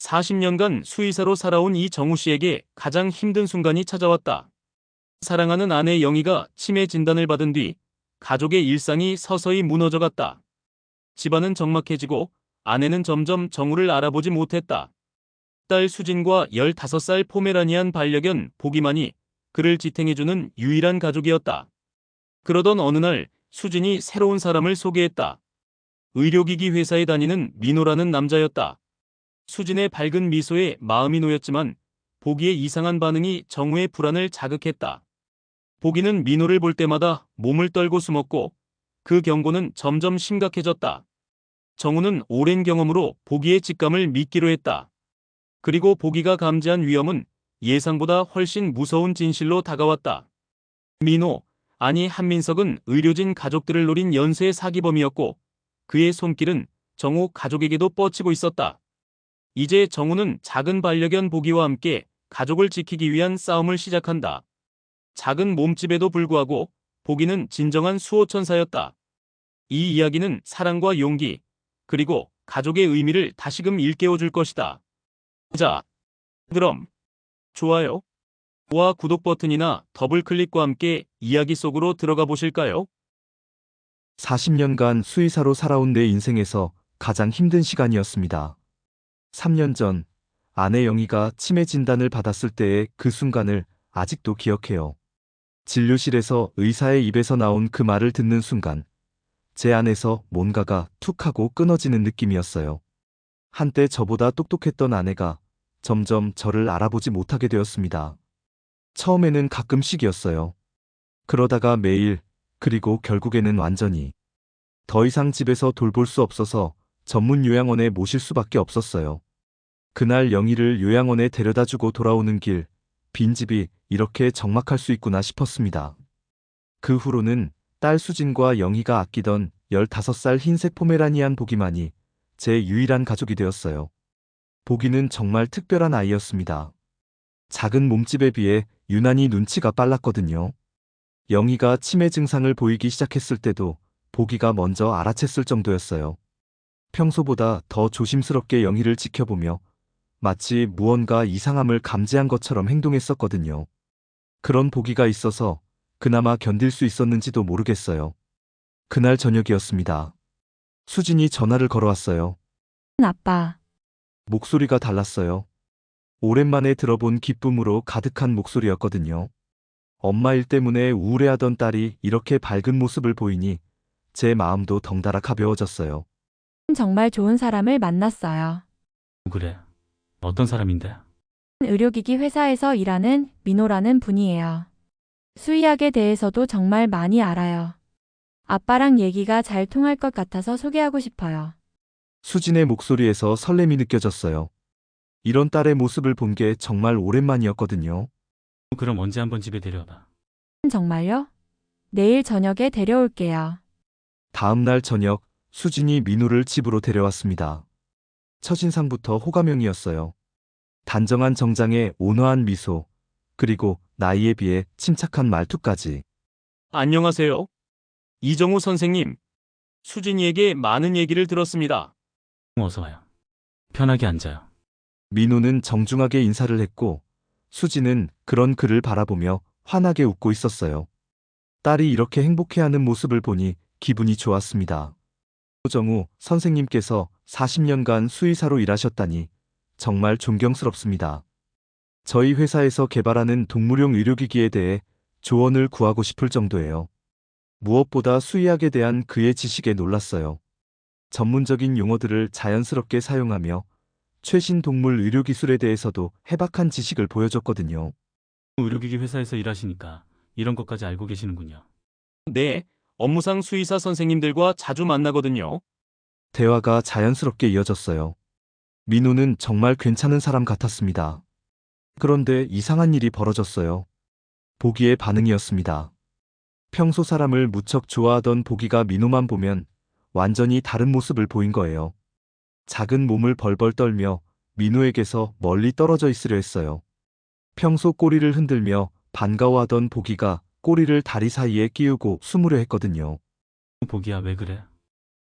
40년간 수의사로 살아온 이정우 씨에게 가장 힘든 순간이 찾아왔다. 사랑하는 아내 영희가 치매 진단을 받은 뒤 가족의 일상이 서서히 무너져갔다. 집안은 적막해지고 아내는 점점 정우를 알아보지 못했다. 딸 수진과 15살 포메라니안 반려견 보기만이 그를 지탱해주는 유일한 가족이었다. 그러던 어느 날 수진이 새로운 사람을 소개했다. 의료기기 회사에 다니는 민호라는 남자였다. 수진의 밝은 미소에 마음이 놓였지만 보기의 이상한 반응이 정우의 불안을 자극했다. 보기는 민호를 볼 때마다 몸을 떨고 숨었고 그 경고는 점점 심각해졌다. 정우는 오랜 경험으로 보기의 직감을 믿기로 했다. 그리고 보기가 감지한 위험은 예상보다 훨씬 무서운 진실로 다가왔다. 민호, 아니 한민석은 의료진 가족들을 노린 연쇄 사기범이었고 그의 손길은 정우 가족에게도 뻗치고 있었다. 이제 정우는 작은 반려견 보기와 함께 가족을 지키기 위한 싸움을 시작한다. 작은 몸집에도 불구하고 보기는 진정한 수호천사였다. 이 이야기는 사랑과 용기, 그리고 가족의 의미를 다시금 일깨워줄 것이다. 자, 그럼 좋아요와 구독 버튼이나 더블 클릭과 함께 이야기 속으로 들어가 보실까요? 40년간 수의사로 살아온 내 인생에서 가장 힘든 시간이었습니다. 3년 전 아내 영희가 치매 진단을 받았을 때의 그 순간을 아직도 기억해요. 진료실에서 의사의 입에서 나온 그 말을 듣는 순간 제 안에서 뭔가가 툭 하고 끊어지는 느낌이었어요. 한때 저보다 똑똑했던 아내가 점점 저를 알아보지 못하게 되었습니다. 처음에는 가끔씩이었어요. 그러다가 매일, 그리고 결국에는 완전히. 더 이상 집에서 돌볼 수 없어서 전문 요양원에 모실 수밖에 없었어요. 그날 영희를 요양원에 데려다주고 돌아오는 길, 빈집이 이렇게 적막할 수 있구나 싶었습니다. 그 후로는 딸 수진과 영희가 아끼던 15살 흰색 포메라니안 보기만이 제 유일한 가족이 되었어요. 보기는 정말 특별한 아이였습니다. 작은 몸집에 비해 유난히 눈치가 빨랐거든요. 영희가 치매 증상을 보이기 시작했을 때도 보기가 먼저 알아챘을 정도였어요. 평소보다 더 조심스럽게 영희를 지켜보며 마치 무언가 이상함을 감지한 것처럼 행동했었거든요. 그런 보기가 있어서 그나마 견딜 수 있었는지도 모르겠어요. 그날 저녁이었습니다. 수진이 전화를 걸어왔어요. 아빠, 목소리가 달랐어요. 오랜만에 들어본 기쁨으로 가득한 목소리였거든요. 엄마 일 때문에 우울해하던 딸이 이렇게 밝은 모습을 보이니 제 마음도 덩달아 가벼워졌어요. 정말 좋은 사람을 만났어요. 그래. 어떤 사람인데? 의료기기 회사에서 일하는 민호라는 분이에요. 수의학에 대해서도 정말 많이 알아요. 아빠랑 얘기가 잘 통할 것 같아서 소개하고 싶어요. 수진의 목소리에서 설렘이 느껴졌어요. 이런 딸의 모습을 본 게 정말 오랜만이었거든요. 그럼 언제 한번 집에 데려와봐. 정말요? 내일 저녁에 데려올게요. 다음 날 저녁, 수진이 민호를 집으로 데려왔습니다. 첫인상부터 호감형이었어요. 단정한 정장에 온화한 미소, 그리고 나이에 비해 침착한 말투까지. 안녕하세요. 이정우 선생님. 수진이에게 많은 얘기를 들었습니다. 어서 와요. 편하게 앉아요. 민호는 정중하게 인사를 했고, 수진은 그런 그를 바라보며 환하게 웃고 있었어요. 딸이 이렇게 행복해하는 모습을 보니 기분이 좋았습니다. 정우 선생님께서 40년간 수의사로 일하셨다니 정말 존경스럽습니다. 저희 회사에서 개발하는 동물용 의료기기에 대해 조언을 구하고 싶을 정도예요. 무엇보다 수의학에 대한 그의 지식에 놀랐어요. 전문적인 용어들을 자연스럽게 사용하며 최신 동물 의료 기술에 대해서도 해박한 지식을 보여줬거든요. 의료기기 회사에서 일하시니까 이런 것까지 알고 계시는군요. 네, 업무상 수의사 선생님들과 자주 만나거든요. 대화가 자연스럽게 이어졌어요. 민호는 정말 괜찮은 사람 같았습니다. 그런데 이상한 일이 벌어졌어요. 보기의 반응이었습니다. 평소 사람을 무척 좋아하던 보기가 민호만 보면 완전히 다른 모습을 보인 거예요. 작은 몸을 벌벌 떨며 민호에게서 멀리 떨어져 있으려 했어요. 평소 꼬리를 흔들며 반가워하던 보기가 꼬리를 다리 사이에 끼우고 숨으려 했거든요. 보기야, 왜 그래?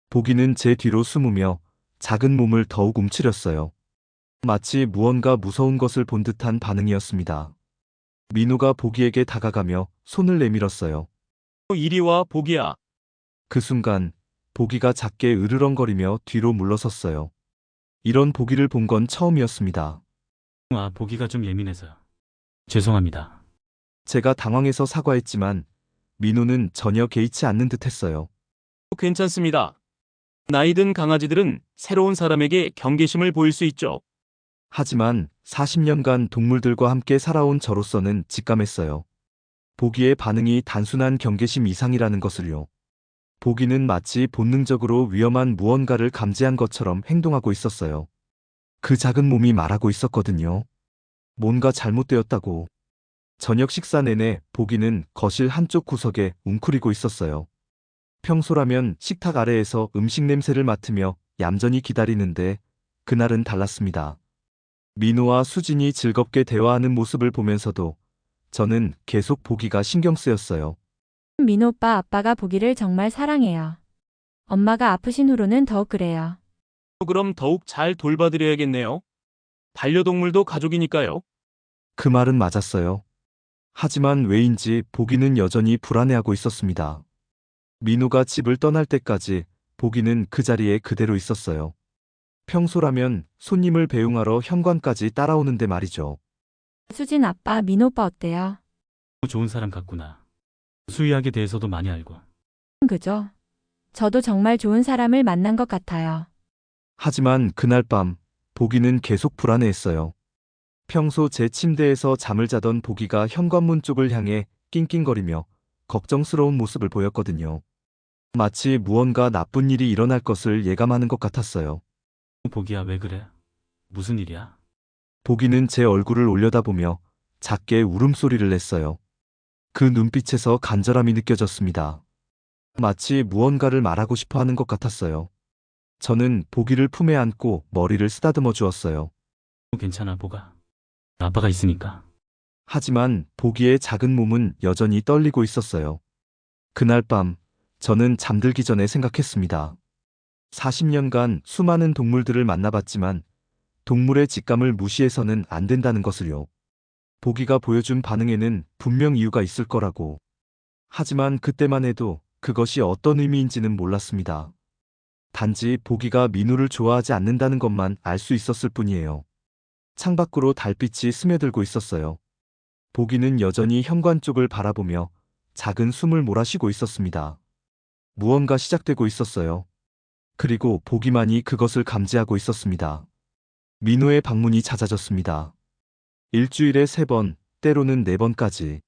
보기는 제 뒤로 숨으며 작은 몸을 더욱 움츠렸어요. 마치 무언가 무서운 것을 본 듯한 반응이었습니다. 민호가 보기에게 다가가며 손을 내밀었어요. 이리 와, 보기야. 그 순간 보기가 작게 으르렁거리며 뒤로 물러섰어요. 이런 보기를 본 건 처음이었습니다. 아, 보기가 좀 예민해서요. 죄송합니다. 제가 당황해서 사과했지만 민호는 전혀 개의치 않는 듯했어요. 괜찮습니다. 나이 든 강아지들은 새로운 사람에게 경계심을 보일 수 있죠. 하지만 40년간 동물들과 함께 살아온 저로서는 직감했어요. 보기의 반응이 단순한 경계심 이상이라는 것을요. 보기는 마치 본능적으로 위험한 무언가를 감지한 것처럼 행동하고 있었어요. 그 작은 몸이 말하고 있었거든요. 뭔가 잘못되었다고. 저녁 식사 내내 보기는 거실 한쪽 구석에 웅크리고 있었어요. 평소라면 식탁 아래에서 음식 냄새를 맡으며 얌전히 기다리는데 그날은 달랐습니다. 민호와 수진이 즐겁게 대화하는 모습을 보면서도 저는 계속 보기가 신경 쓰였어요. 민호 오빠 아빠가 보기를 정말 사랑해요. 엄마가 아프신 후로는 더욱 그래요. 그럼 더욱 잘 돌봐드려야겠네요. 반려동물도 가족이니까요. 그 말은 맞았어요. 하지만 왜인지 보기는 여전히 불안해하고 있었습니다. 민호가 집을 떠날 때까지 보기는 그 자리에 그대로 있었어요. 평소라면 손님을 배웅하러 현관까지 따라오는데 말이죠. 수진 아빠, 민호 오빠 어때요? 좋은 사람 같구나. 수희학에 대해서도 많이 알고. 그죠? 저도 정말 좋은 사람을 만난 것 같아요. 하지만 그날 밤 보기는 계속 불안해했어요. 평소 제 침대에서 잠을 자던 보기가 현관문 쪽을 향해 낑낑거리며 걱정스러운 모습을 보였거든요. 마치 무언가 나쁜 일이 일어날 것을 예감하는 것 같았어요. 보기야, 왜 그래? 무슨 일이야? 보기는 제 얼굴을 올려다보며 작게 울음소리를 냈어요. 그 눈빛에서 간절함이 느껴졌습니다. 마치 무언가를 말하고 싶어 하는 것 같았어요. 저는 보기를 품에 안고 머리를 쓰다듬어 주었어요. 괜찮아, 보가. 아빠가 있으니까. 하지만 보기의 작은 몸은 여전히 떨리고 있었어요. 그날 밤 저는 잠들기 전에 생각했습니다. 40년간 수많은 동물들을 만나봤지만 동물의 직감을 무시해서는 안 된다는 것을요. 보기가 보여준 반응에는 분명 이유가 있을 거라고. 하지만 그때만 해도 그것이 어떤 의미인지는 몰랐습니다. 단지 보기가 민우를 좋아하지 않는다는 것만 알 수 있었을 뿐이에요. 창밖으로 달빛이 스며들고 있었어요. 보기는 여전히 현관 쪽을 바라보며 작은 숨을 몰아쉬고 있었습니다. 무언가 시작되고 있었어요. 그리고 보기만이 그것을 감지하고 있었습니다. 민호의 방문이 잦아졌습니다. 일주일에 3번, 때로는 4번까지.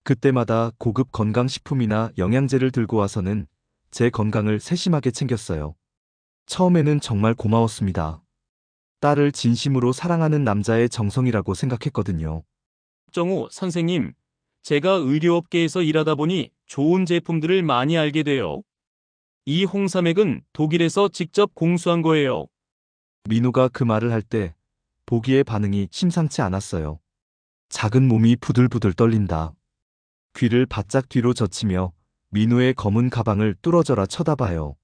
그때마다 고급 건강식품이나 영양제를 들고 와서는 제 건강을 세심하게 챙겼어요. 처음에는 정말 고마웠습니다. 딸을 진심으로 사랑하는 남자의 정성이라고 생각했거든요. 정우 선생님, 제가 의료업계에서 일하다 보니 좋은 제품들을 많이 알게 돼요. 이 홍삼액은 독일에서 직접 공수한 거예요. 민호가 그 말을 할 때 보기의 반응이 심상치 않았어요. 작은 몸이 부들부들 떨린다. 귀를 바짝 뒤로 젖히며 민호의 검은 가방을 뚫어져라 쳐다봐요.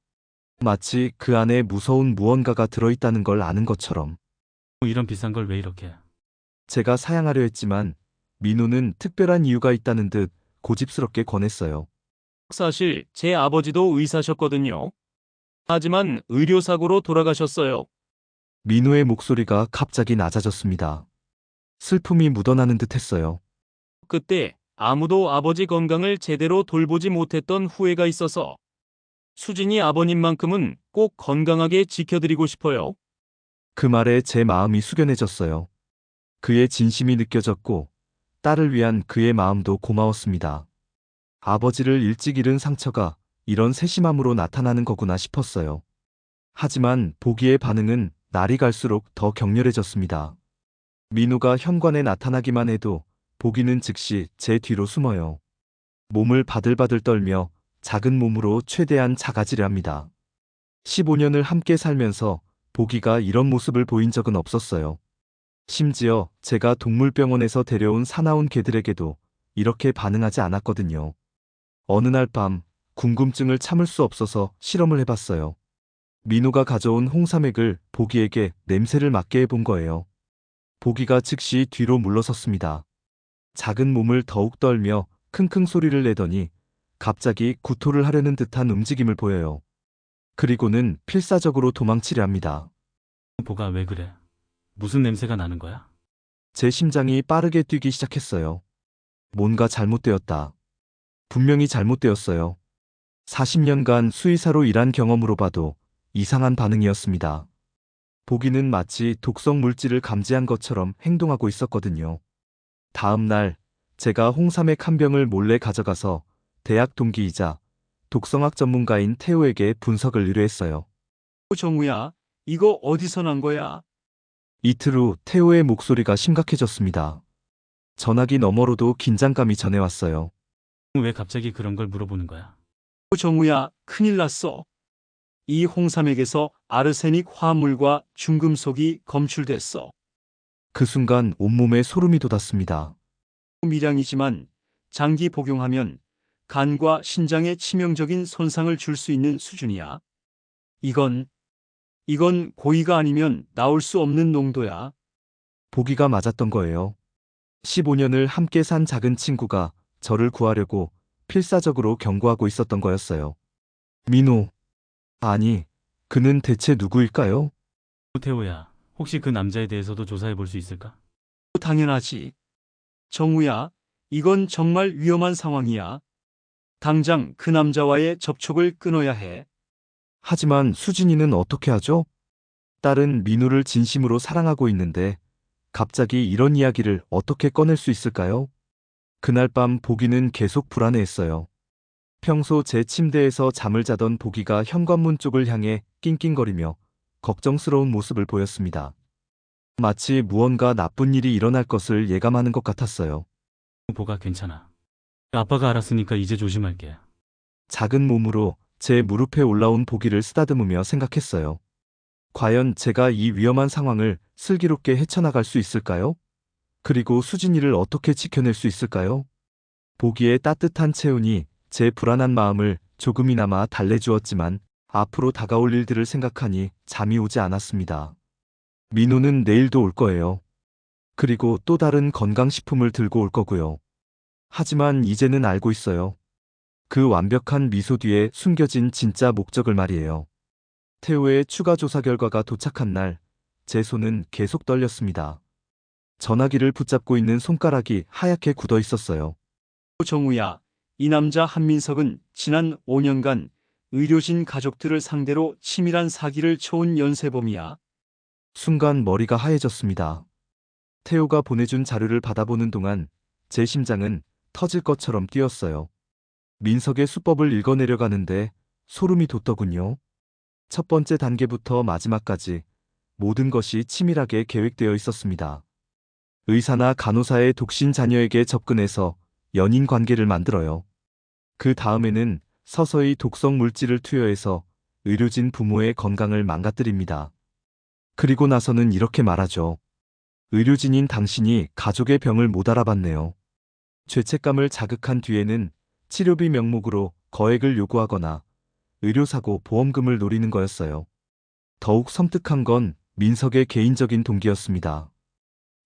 마치 그 안에 무서운 무언가가 들어있다는 걸 아는 것처럼. 이런 비싼 걸 왜 이렇게? 제가 사양하려 했지만 민호는 특별한 이유가 있다는 듯 고집스럽게 권했어요. 사실 제 아버지도 의사셨거든요. 하지만 의료사고로 돌아가셨어요. 민호의 목소리가 갑자기 낮아졌습니다. 슬픔이 묻어나는 듯했어요. 그때 아무도 아버지 건강을 제대로 돌보지 못했던 후회가 있어서 수진이 아버님만큼은 꼭 건강하게 지켜드리고 싶어요. 그 말에 제 마음이 숙연해졌어요. 그의 진심이 느껴졌고 딸을 위한 그의 마음도 고마웠습니다. 아버지를 일찍 잃은 상처가 이런 세심함으로 나타나는 거구나 싶었어요. 하지만 보기의 반응은 날이 갈수록 더 격렬해졌습니다. 민우가 현관에 나타나기만 해도 보기는 즉시 제 뒤로 숨어요. 몸을 바들바들 떨며 작은 몸으로 최대한 작아지려 합니다. 15년을 함께 살면서 보기가 이런 모습을 보인 적은 없었어요. 심지어 제가 동물병원에서 데려온 사나운 개들에게도 이렇게 반응하지 않았거든요. 어느 날 밤 궁금증을 참을 수 없어서 실험을 해봤어요. 민호가 가져온 홍삼액을 보기에게 냄새를 맡게 해본 거예요. 보기가 즉시 뒤로 물러섰습니다. 작은 몸을 더욱 떨며 킁킁 소리를 내더니 갑자기 구토를 하려는 듯한 움직임을 보여요. 그리고는 필사적으로 도망치려 합니다. 보가 왜 그래? 무슨 냄새가 나는 거야? 제 심장이 빠르게 뛰기 시작했어요. 뭔가 잘못되었다. 분명히 잘못되었어요. 40년간 수의사로 일한 경험으로 봐도 이상한 반응이었습니다. 보기는 마치 독성 물질을 감지한 것처럼 행동하고 있었거든요. 다음 날 제가 홍삼액 한 병을 몰래 가져가서 대학 동기이자 독성학 전문가인 태호에게 분석을 의뢰했어요. 정우야, 이거 어디서 난 거야? 이틀 후 태호의 목소리가 심각해졌습니다. 전화기 너머로도 긴장감이 전해왔어요. 왜 갑자기 그런 걸 물어보는 거야? 정우야, 큰일 났어. 이 홍삼액에서 아르세닉 화합물과 중금속이 검출됐어. 그 순간 온몸에 소름이 돋았습니다. 미량이지만 장기 복용하면 간과 신장에 치명적인 손상을 줄 수 있는 수준이야. 이건 고의가 아니면 나올 수 없는 농도야. 보기가 맞았던 거예요. 15년을 함께 산 작은 친구가 저를 구하려고 필사적으로 경고하고 있었던 거였어요. 민호. 아니, 그는 대체 누구일까요? 태호야, 혹시 그 남자에 대해서도 조사해 볼 수 있을까? 당연하지. 정우야, 이건 정말 위험한 상황이야. 당장 그 남자와의 접촉을 끊어야 해. 하지만 수진이는 어떻게 하죠? 딸은 민호를 진심으로 사랑하고 있는데 갑자기 이런 이야기를 어떻게 꺼낼 수 있을까요? 그날 밤 보기는 계속 불안해했어요. 평소 제 침대에서 잠을 자던 보기가 현관문 쪽을 향해 낑낑거리며 걱정스러운 모습을 보였습니다. 마치 무언가 나쁜 일이 일어날 것을 예감하는 것 같았어요. 보가 괜찮아. 아빠가 알았으니까 이제 조심할게. 작은 몸으로 제 무릎에 올라온 보기를 쓰다듬으며 생각했어요. 과연 제가 이 위험한 상황을 슬기롭게 헤쳐나갈 수 있을까요? 그리고 수진이를 어떻게 지켜낼 수 있을까요? 보기의 따뜻한 체온이 제 불안한 마음을 조금이나마 달래주었지만 앞으로 다가올 일들을 생각하니 잠이 오지 않았습니다. 민호는 내일도 올 거예요. 그리고 또 다른 건강식품을 들고 올 거고요. 하지만 이제는 알고 있어요. 그 완벽한 미소 뒤에 숨겨진 진짜 목적을 말이에요. 태호의 추가 조사 결과가 도착한 날, 제 손은 계속 떨렸습니다. 전화기를 붙잡고 있는 손가락이 하얗게 굳어 있었어요. 정우야, 이 남자 한민석은 지난 5년간 의료진 가족들을 상대로 치밀한 사기를 쳐온 연쇄범이야. 순간 머리가 하얘졌습니다. 태호가 보내준 자료를 받아보는 동안 제 심장은 터질 것처럼 뛰었어요. 민석의 수법을 읽어내려가는데 소름이 돋더군요. 첫 번째 단계부터 마지막까지 모든 것이 치밀하게 계획되어 있었습니다. 의사나 간호사의 독신 자녀에게 접근해서 연인 관계를 만들어요. 그 다음에는 서서히 독성 물질을 투여해서 의료진 부모의 건강을 망가뜨립니다. 그리고 나서는 이렇게 말하죠. 의료진인 당신이 가족의 병을 못 알아봤네요. 죄책감을 자극한 뒤에는 치료비 명목으로 거액을 요구하거나 의료사고 보험금을 노리는 거였어요. 더욱 섬뜩한 건 민석의 개인적인 동기였습니다.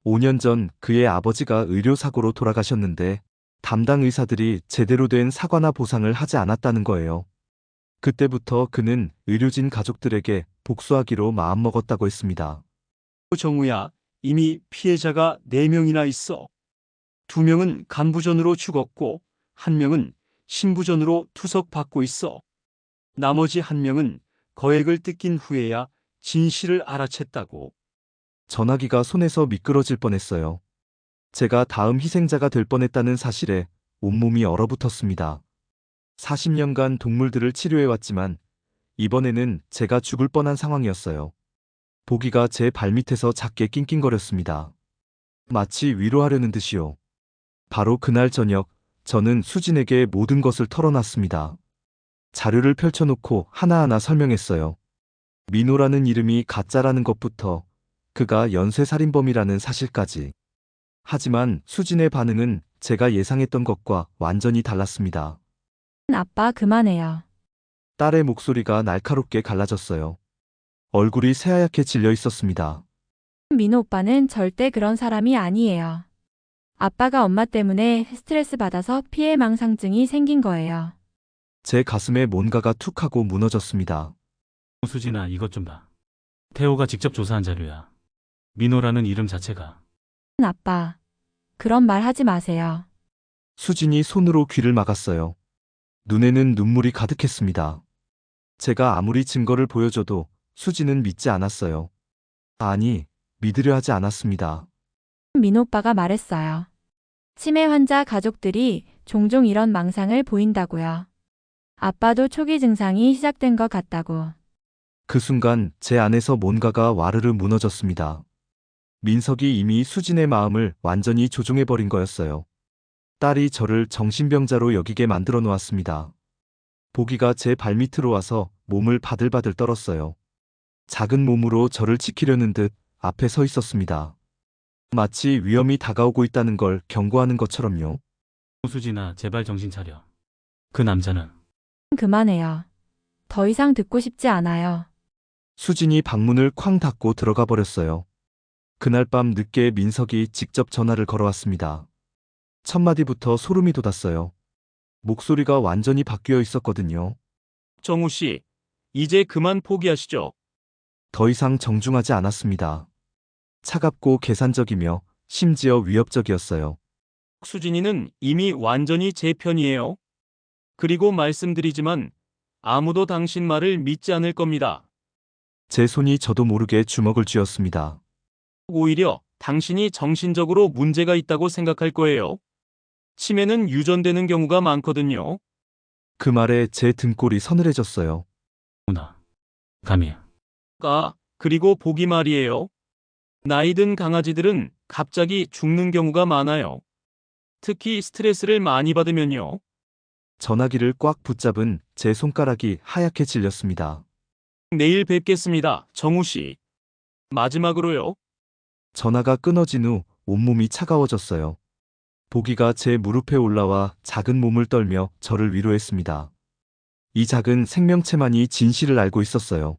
5년 전 그의 아버지가 의료사고로 돌아가셨는데 담당 의사들이 제대로 된 사과나 보상을 하지 않았다는 거예요. 그때부터 그는 의료진 가족들에게 복수하기로 마음먹었다고 했습니다. 정우야, 이미 피해자가 4명이나 있어. 2명은 간부전으로 죽었고 1명은 신부전으로 투석받고 있어. 나머지 1명은 거액을 뜯긴 후에야 진실을 알아챘다고. 전화기가 손에서 미끄러질 뻔했어요. 제가 다음 희생자가 될 뻔했다는 사실에 온몸이 얼어붙었습니다. 40년간 동물들을 치료해왔지만 이번에는 제가 죽을 뻔한 상황이었어요. 보기가 제 발밑에서 작게 낑낑거렸습니다. 마치 위로하려는 듯이요. 바로 그날 저녁 저는 수진에게 모든 것을 털어놨습니다. 자료를 펼쳐놓고 하나하나 설명했어요. 민호라는 이름이 가짜라는 것부터 그가 연쇄살인범이라는 사실까지. 하지만 수진의 반응은 제가 예상했던 것과 완전히 달랐습니다. 아빠 그만해요. 딸의 목소리가 날카롭게 갈라졌어요. 얼굴이 새하얗게 질려 있었습니다. 민호 오빠는 절대 그런 사람이 아니에요. 아빠가 엄마 때문에 스트레스 받아서 피해망상증이 생긴 거예요. 제 가슴에 뭔가가 툭 하고 무너졌습니다. 수진아, 이것 좀 봐. 태호가 직접 조사한 자료야. 민호라는 이름 자체가. 아빠, 그런 말 하지 마세요. 수진이 손으로 귀를 막았어요. 눈에는 눈물이 가득했습니다. 제가 아무리 증거를 보여줘도 수진은 믿지 않았어요. 아니, 믿으려 하지 않았습니다. 민호 오빠가 말했어요. 치매 환자 가족들이 종종 이런 망상을 보인다고요. 아빠도 초기 증상이 시작된 것 같다고. 그 순간 제 안에서 뭔가가 와르르 무너졌습니다. 민석이 이미 수진의 마음을 완전히 조종해버린 거였어요. 딸이 저를 정신병자로 여기게 만들어 놓았습니다. 보기가 제 발밑으로 와서 몸을 바들바들 떨었어요. 작은 몸으로 저를 지키려는 듯 앞에 서 있었습니다. 마치 위험이 다가오고 있다는 걸 경고하는 것처럼요. 수진아, 제발 정신 차려. 그 남자는 그만해요. 더 이상 듣고 싶지 않아요. 수진이 방문을 쾅 닫고 들어가 버렸어요. 그날 밤 늦게 민석이 직접 전화를 걸어왔습니다. 첫 마디부터 소름이 돋았어요. 목소리가 완전히 바뀌어 있었거든요. 정우 씨, 이제 그만 포기하시죠. 더 이상 정중하지 않았습니다. 차갑고 계산적이며 심지어 위협적이었어요. 수진이는 이미 완전히 제 편이에요. 그리고 말씀드리지만 아무도 당신 말을 믿지 않을 겁니다. 제 손이 저도 모르게 주먹을 쥐었습니다. 오히려 당신이 정신적으로 문제가 있다고 생각할 거예요. 치매는 유전되는 경우가 많거든요. 그 말에 제 등골이 서늘해졌어요. 누나. 감히. 그리고 보기 말이에요. 나이 든 강아지들은 갑자기 죽는 경우가 많아요. 특히 스트레스를 많이 받으면요. 전화기를 꽉 붙잡은 제 손가락이 하얗게 질렸습니다. 내일 뵙겠습니다, 정우 씨. 마지막으로요. 전화가 끊어진 후 온몸이 차가워졌어요. 보기가 제 무릎에 올라와 작은 몸을 떨며 저를 위로했습니다. 이 작은 생명체만이 진실을 알고 있었어요.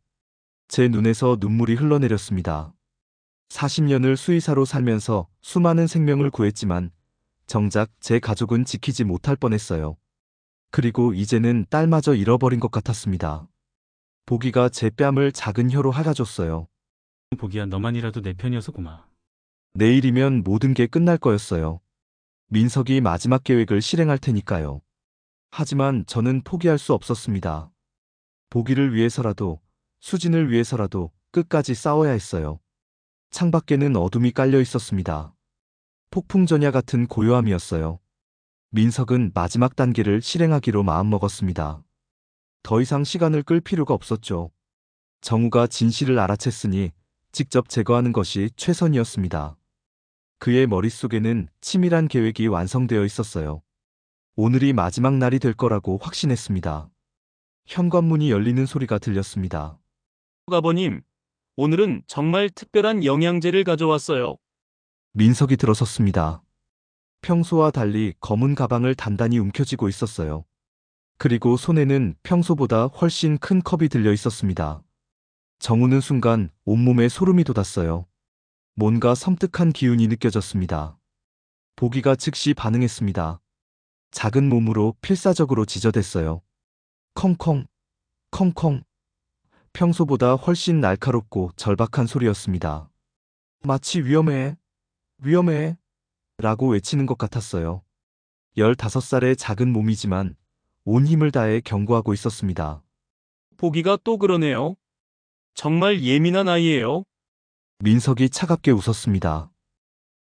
제 눈에서 눈물이 흘러내렸습니다. 40년을 수의사로 살면서 수많은 생명을 구했지만 정작 제 가족은 지키지 못할 뻔했어요. 그리고 이제는 딸마저 잃어버린 것 같았습니다. 보기가 제 뺨을 작은 혀로 핥아줬어요. 보기야, 너만이라도 내 편이었었구만. 내일이면 모든 게 끝날 거였어요. 민석이 마지막 계획을 실행할 테니까요. 하지만 저는 포기할 수 없었습니다. 보기를 위해서라도, 수진을 위해서라도 끝까지 싸워야 했어요. 창밖에는 어둠이 깔려 있었습니다. 폭풍전야 같은 고요함이었어요. 민석은 마지막 단계를 실행하기로 마음먹었습니다. 더 이상 시간을 끌 필요가 없었죠. 정우가 진실을 알아챘으니 직접 제거하는 것이 최선이었습니다. 그의 머릿속에는 치밀한 계획이 완성되어 있었어요. 오늘이 마지막 날이 될 거라고 확신했습니다. 현관문이 열리는 소리가 들렸습니다. 아버님, 오늘은 정말 특별한 영양제를 가져왔어요. 민석이 들어섰습니다. 평소와 달리 검은 가방을 단단히 움켜쥐고 있었어요. 그리고 손에는 평소보다 훨씬 큰 컵이 들려 있었습니다. 정우는 순간 온몸에 소름이 돋았어요. 뭔가 섬뜩한 기운이 느껴졌습니다. 보기가 즉시 반응했습니다. 작은 몸으로 필사적으로 지저댔어요. 컹컹, 컹컹. 평소보다 훨씬 날카롭고 절박한 소리였습니다. 마치 위험해, 위험해 라고 외치는 것 같았어요. 15살의 작은 몸이지만 온 힘을 다해 경고하고 있었습니다. 보기가 또 그러네요. 정말 예민한 아이예요. 민석이 차갑게 웃었습니다.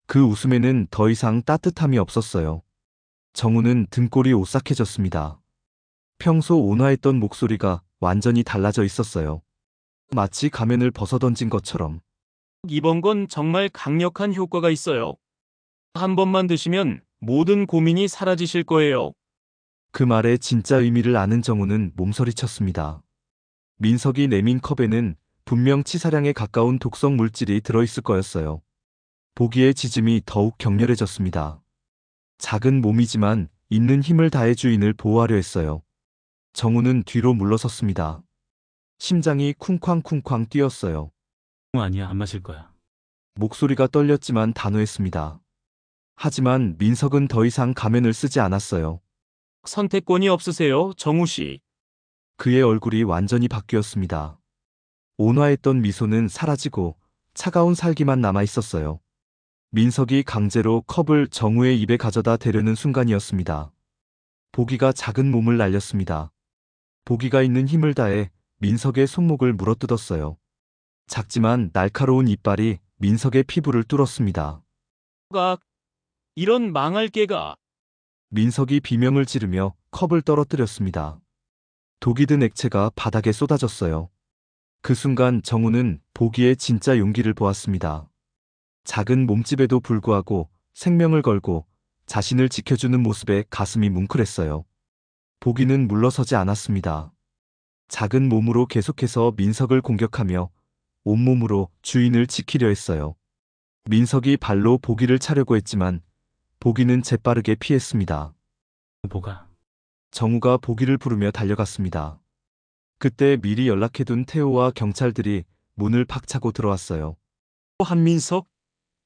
그 웃음에는 더 이상 따뜻함이 없었어요. 정우는 등골이 오싹해졌습니다. 평소 온화했던 목소리가 완전히 달라져 있었어요. 마치 가면을 벗어던진 것처럼. 이번 건 정말 강력한 효과가 있어요. 한 번만 드시면 모든 고민이 사라지실 거예요. 그 말의 진짜 의미를 아는 정우는 몸서리쳤습니다. 민석이 내민 컵에는 분명 치사량에 가까운 독성 물질이 들어있을 거였어요. 보기의 지짐이 더욱 격렬해졌습니다. 작은 몸이지만 있는 힘을 다해 주인을 보호하려 했어요. 정우는 뒤로 물러섰습니다. 심장이 쿵쾅쿵쾅 뛰었어요. 아니야, 안 마실 거야. 목소리가 떨렸지만 단호했습니다. 하지만 민석은 더 이상 가면을 쓰지 않았어요. 선택권이 없으세요, 정우 씨. 그의 얼굴이 완전히 바뀌었습니다. 온화했던 미소는 사라지고 차가운 살기만 남아 있었어요. 민석이 강제로 컵을 정우의 입에 가져다 대려는 순간이었습니다. 보기가 작은 몸을 날렸습니다. 보기가 있는 힘을 다해 민석의 손목을 물어뜯었어요. 작지만 날카로운 이빨이 민석의 피부를 뚫었습니다. 각, 이런 망할 깨가. 민석이 비명을 지르며 컵을 떨어뜨렸습니다. 독이 든 액체가 바닥에 쏟아졌어요. 그 순간 정우는 보기의 진짜 용기를 보았습니다. 작은 몸집에도 불구하고 생명을 걸고 자신을 지켜주는 모습에 가슴이 뭉클했어요. 보기는 물러서지 않았습니다. 작은 몸으로 계속해서 민석을 공격하며 온몸으로 주인을 지키려 했어요. 민석이 발로 보기를 차려고 했지만 보기는 재빠르게 피했습니다. 보가. 정우가 보기를 부르며 달려갔습니다. 그때 미리 연락해둔 태호와 경찰들이 문을 박차고 들어왔어요. 한민석,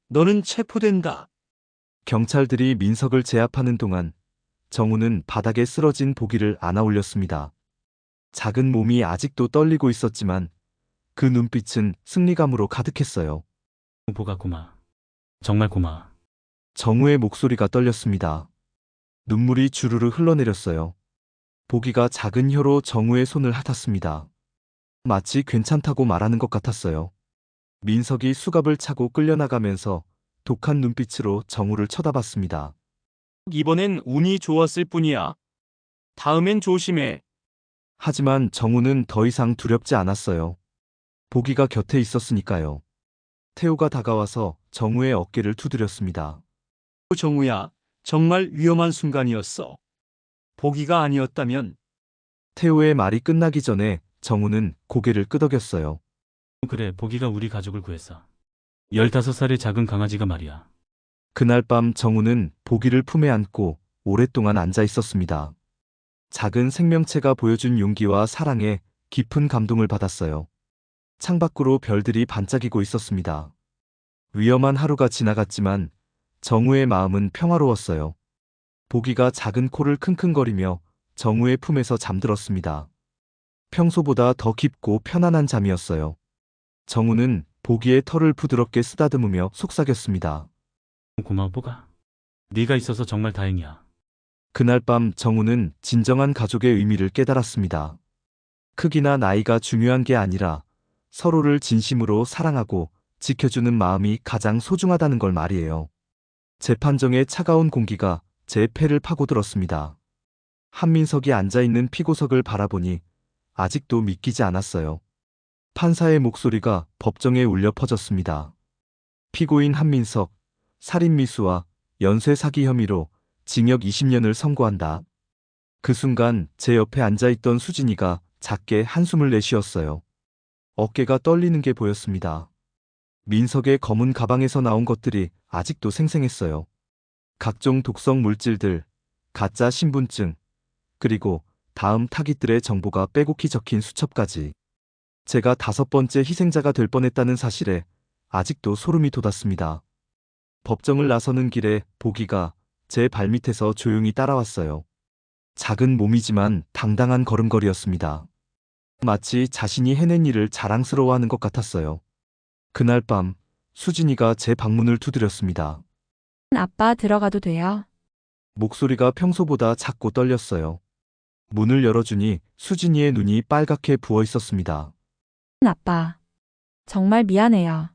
너는 체포된다. 경찰들이 민석을 제압하는 동안 정우는 바닥에 쓰러진 보기를 안아 올렸습니다. 작은 몸이 아직도 떨리고 있었지만 그 눈빛은 승리감으로 가득했어요. 보가 고마. 정말 고마. 정우의 목소리가 떨렸습니다. 눈물이 주르르 흘러내렸어요. 보기가 작은 혀로 정우의 손을 핥았습니다. 마치 괜찮다고 말하는 것 같았어요. 민석이 수갑을 차고 끌려나가면서 독한 눈빛으로 정우를 쳐다봤습니다. 이번엔 운이 좋았을 뿐이야. 다음엔 조심해. 하지만 정우는 더 이상 두렵지 않았어요. 보기가 곁에 있었으니까요. 태호가 다가와서 정우의 어깨를 두드렸습니다. 정우야, 정말 위험한 순간이었어. 보기가 아니었다면. 태호의 말이 끝나기 전에 정우는 고개를 끄덕였어요. 그래, 보기가 우리 가족을 구했어. 15살의 작은 강아지가 말이야. 그날 밤 정우는 보기를 품에 안고 오랫동안 앉아 있었습니다. 작은 생명체가 보여준 용기와 사랑에 깊은 감동을 받았어요. 창밖으로 별들이 반짝이고 있었습니다. 위험한 하루가 지나갔지만 정우의 마음은 평화로웠어요. 보기가 작은 코를 킁킁거리며 정우의 품에서 잠들었습니다. 평소보다 더 깊고 편안한 잠이었어요. 정우는 보기의 털을 부드럽게 쓰다듬으며 속삭였습니다. 고마워, 보가. 네가 있어서 정말 다행이야. 그날 밤 정우는 진정한 가족의 의미를 깨달았습니다. 크기나 나이가 중요한 게 아니라 서로를 진심으로 사랑하고 지켜주는 마음이 가장 소중하다는 걸 말이에요. 재판정의 차가운 공기가 제 폐를 파고들었습니다. 한민석이 앉아있는 피고석을 바라보니 아직도 믿기지 않았어요. 판사의 목소리가 법정에 울려 퍼졌습니다. 피고인 한민석, 살인미수와 연쇄 사기 혐의로 징역 20년을 선고한다. 그 순간 제 옆에 앉아있던 수진이가 작게 한숨을 내쉬었어요. 어깨가 떨리는 게 보였습니다. 민석의 검은 가방에서 나온 것들이 아직도 생생했어요. 각종 독성 물질들, 가짜 신분증, 그리고 다음 타깃들의 정보가 빼곡히 적힌 수첩까지. 제가 5번째 희생자가 될 뻔했다는 사실에 아직도 소름이 돋았습니다. 법정을 나서는 길에 보기가 제 발밑에서 조용히 따라왔어요. 작은 몸이지만 당당한 걸음걸이였습니다. 마치 자신이 해낸 일을 자랑스러워하는 것 같았어요. 그날 밤 수진이가 제 방문을 두드렸습니다. 아빠 들어가도 돼요? 목소리가 평소보다 작고 떨렸어요. 문을 열어주니 수진이의 눈이 빨갛게 부어 있었습니다. 아빠. 정말 미안해요.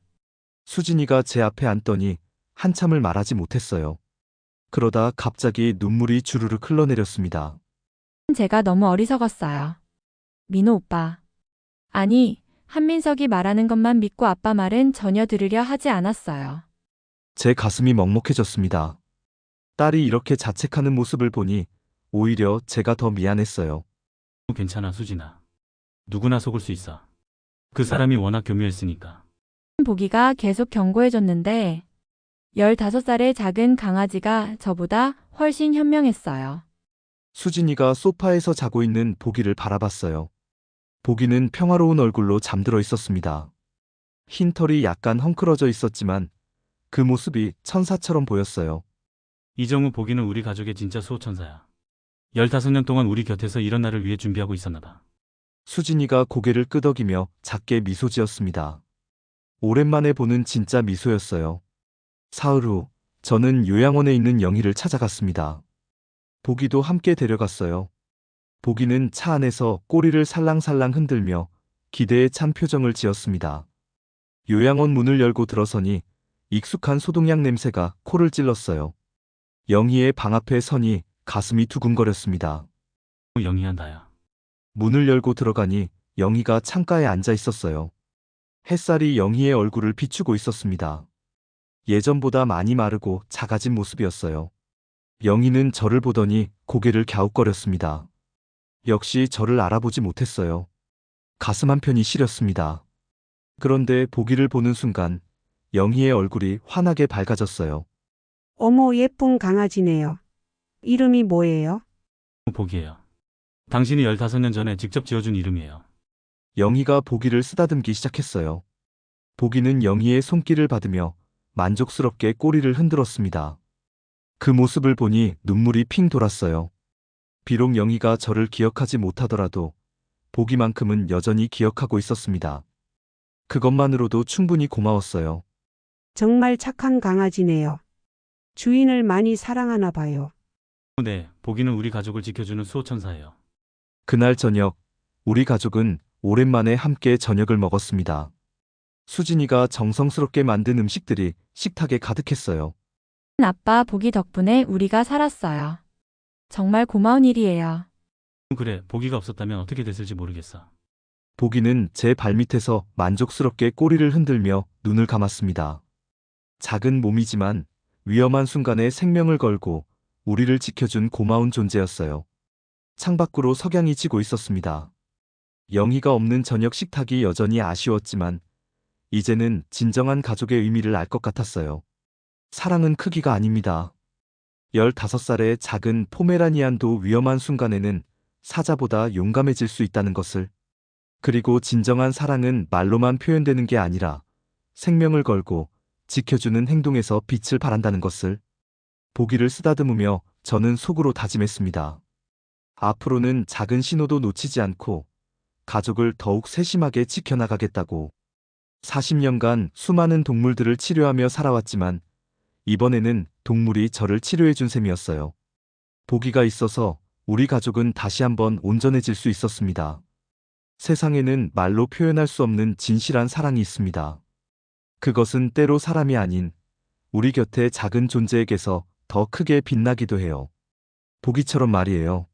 수진이가 제 앞에 앉더니 한참을 말하지 못했어요. 그러다 갑자기 눈물이 주르륵 흘러내렸습니다. 제가 너무 어리석었어요. 민호 오빠. 아니, 한민석이 말하는 것만 믿고 아빠 말은 전혀 들으려 하지 않았어요. 제 가슴이 먹먹해졌습니다. 딸이 이렇게 자책하는 모습을 보니 오히려 제가 더 미안했어요. 괜찮아, 수진아. 누구나 속을 수 있어. 그 사람이 워낙 교묘했으니까. 보기가 계속 경고해줬는데 15살의 작은 강아지가 저보다 훨씬 현명했어요. 수진이가 소파에서 자고 있는 보기를 바라봤어요. 보기는 평화로운 얼굴로 잠들어 있었습니다. 흰 털이 약간 헝클어져 있었지만 그 모습이 천사처럼 보였어요. 이정우 보기는 우리 가족의 진짜 수호천사야. 15년 동안 우리 곁에서 이런 날을 위해 준비하고 있었나 봐. 수진이가 고개를 끄덕이며 작게 미소 지었습니다. 오랜만에 보는 진짜 미소였어요. 사흘 후 저는 요양원에 있는 영희를 찾아갔습니다. 보기도 함께 데려갔어요. 보기는 차 안에서 꼬리를 살랑살랑 흔들며 기대에 찬 표정을 지었습니다. 요양원 문을 열고 들어서니 익숙한 소독약 냄새가 코를 찔렀어요. 영희의 방 앞에 서니 가슴이 두근거렸습니다. 영희야, 나야. 문을 열고 들어가니 영희가 창가에 앉아 있었어요. 햇살이 영희의 얼굴을 비추고 있었습니다. 예전보다 많이 마르고 작아진 모습이었어요. 영희는 저를 보더니 고개를 갸웃거렸습니다. 역시 저를 알아보지 못했어요. 가슴 한편이 시렸습니다. 그런데 보기를 보는 순간 영희의 얼굴이 환하게 밝아졌어요. 어머, 예쁜 강아지네요. 이름이 뭐예요? 보기예요. 당신이 15년 전에 직접 지어준 이름이에요. 영희가 보기를 쓰다듬기 시작했어요. 보기는 영희의 손길을 받으며 만족스럽게 꼬리를 흔들었습니다. 그 모습을 보니 눈물이 핑 돌았어요. 비록 영희가 저를 기억하지 못하더라도 보기만큼은 여전히 기억하고 있었습니다. 그것만으로도 충분히 고마웠어요. 정말 착한 강아지네요. 주인을 많이 사랑하나 봐요. 네, 보기는 우리 가족을 지켜주는 수호천사예요. 그날 저녁, 우리 가족은 오랜만에 함께 저녁을 먹었습니다. 수진이가 정성스럽게 만든 음식들이 식탁에 가득했어요. 아빠 보기 덕분에 우리가 살았어요. 정말 고마운 일이에요. 그래, 보기가 없었다면 어떻게 됐을지 모르겠어. 보기는 제 발밑에서 만족스럽게 꼬리를 흔들며 눈을 감았습니다. 작은 몸이지만 위험한 순간에 생명을 걸고 우리를 지켜준 고마운 존재였어요. 창밖으로 석양이 지고 있었습니다. 영희가 없는 저녁 식탁이 여전히 아쉬웠지만 이제는 진정한 가족의 의미를 알 것 같았어요. 사랑은 크기가 아닙니다. 15살의 작은 포메라니안도 위험한 순간에는 사자보다 용감해질 수 있다는 것을, 그리고 진정한 사랑은 말로만 표현되는 게 아니라 생명을 걸고 지켜주는 행동에서 빛을 발한다는 것을, 보기를 쓰다듬으며 저는 속으로 다짐했습니다. 앞으로는 작은 신호도 놓치지 않고 가족을 더욱 세심하게 지켜나가겠다고. 40년간 수많은 동물들을 치료하며 살아왔지만 이번에는 동물이 저를 치료해준 셈이었어요. 보기가 있어서 우리 가족은 다시 한번 온전해질 수 있었습니다. 세상에는 말로 표현할 수 없는 진실한 사랑이 있습니다. 그것은 때로 사람이 아닌 우리 곁의 작은 존재에게서 더 크게 빛나기도 해요. 보기처럼 말이에요.